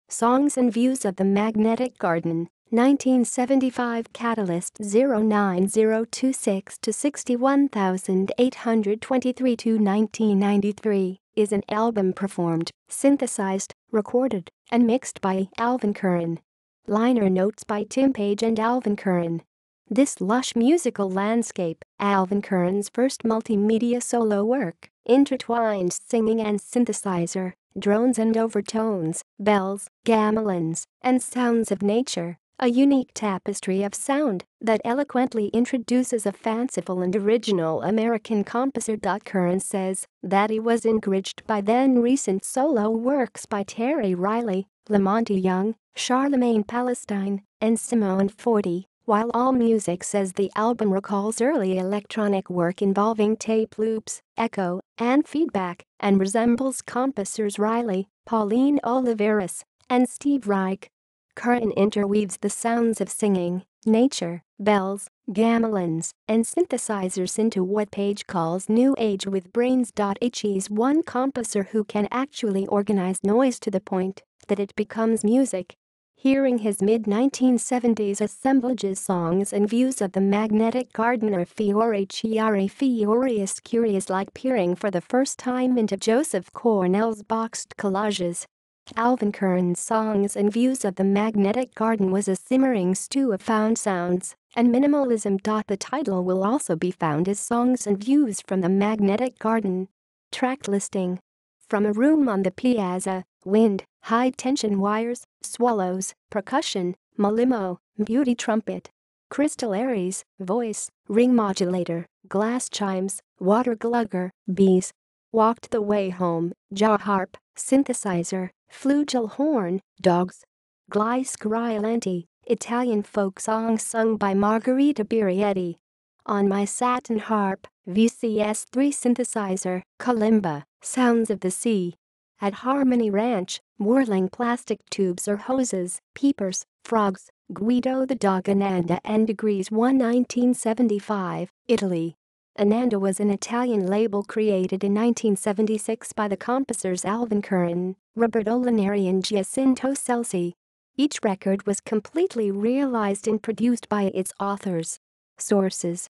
Songs and Views of the Magnetic Garden, 1975 Catalyst 09026 to 61823 to 1993, is an album performed, synthesized, recorded, and mixed by Alvin Curran. Liner notes by Tim Page and Alvin Curran. This lush musical landscape, Alvin Curran's first multimedia solo work, intertwines singing and synthesizer, drones and overtones, bells, gamelans, and sounds of nature, a unique tapestry of sound that eloquently introduces a fanciful and original American composer. Curran says that he was encouraged by then-recent solo works by Terry Riley, Monte Young, Charlemagne Palestine, and Simone Forti, while AllMusic says the album recalls early electronic work involving tape loops, echo, and feedback, and resembles composers Riley, Pauline Oliveros, and Steve Reich. Curran interweaves the sounds of singing, nature, bells, gamelans, and synthesizers into what Page calls New Age with brains. He's one composer who can actually organize noise to the point that it becomes music. Hearing his mid-1970s assemblages Songs and Views of the Magnetic Garden or Fiore Chiare Fioris Curious like peering for the first time into Joseph Cornell's boxed collages. Alvin Curran's Songs and Views of the Magnetic Garden was a simmering stew of found sounds and minimalism. The title will also be found as Songs and Views from the Magnetic Garden. Track listing. From a room on the piazza, wind, high-tension wires, swallows, percussion, malimo, beauty trumpet, crystal aries, voice, ring modulator, glass chimes, water glugger, bees. Walked the Way Home, jaw harp, synthesizer, flugel horn, dogs. Glai Scriolenti, Italian folk song sung by Margherita Birietti. On My Satin Harp, VCS3 synthesizer, kalimba, sounds of the sea. At Harmony Ranch, whirling plastic tubes or hoses, peepers, frogs, Guido the dog. Ananda and Degrees 1 1975, Italy. Ananda was an Italian label created in 1976 by the composers Alvin Curran, Roberto Lineri and Giacinto Celsi. Each record was completely realized and produced by its authors. Sources: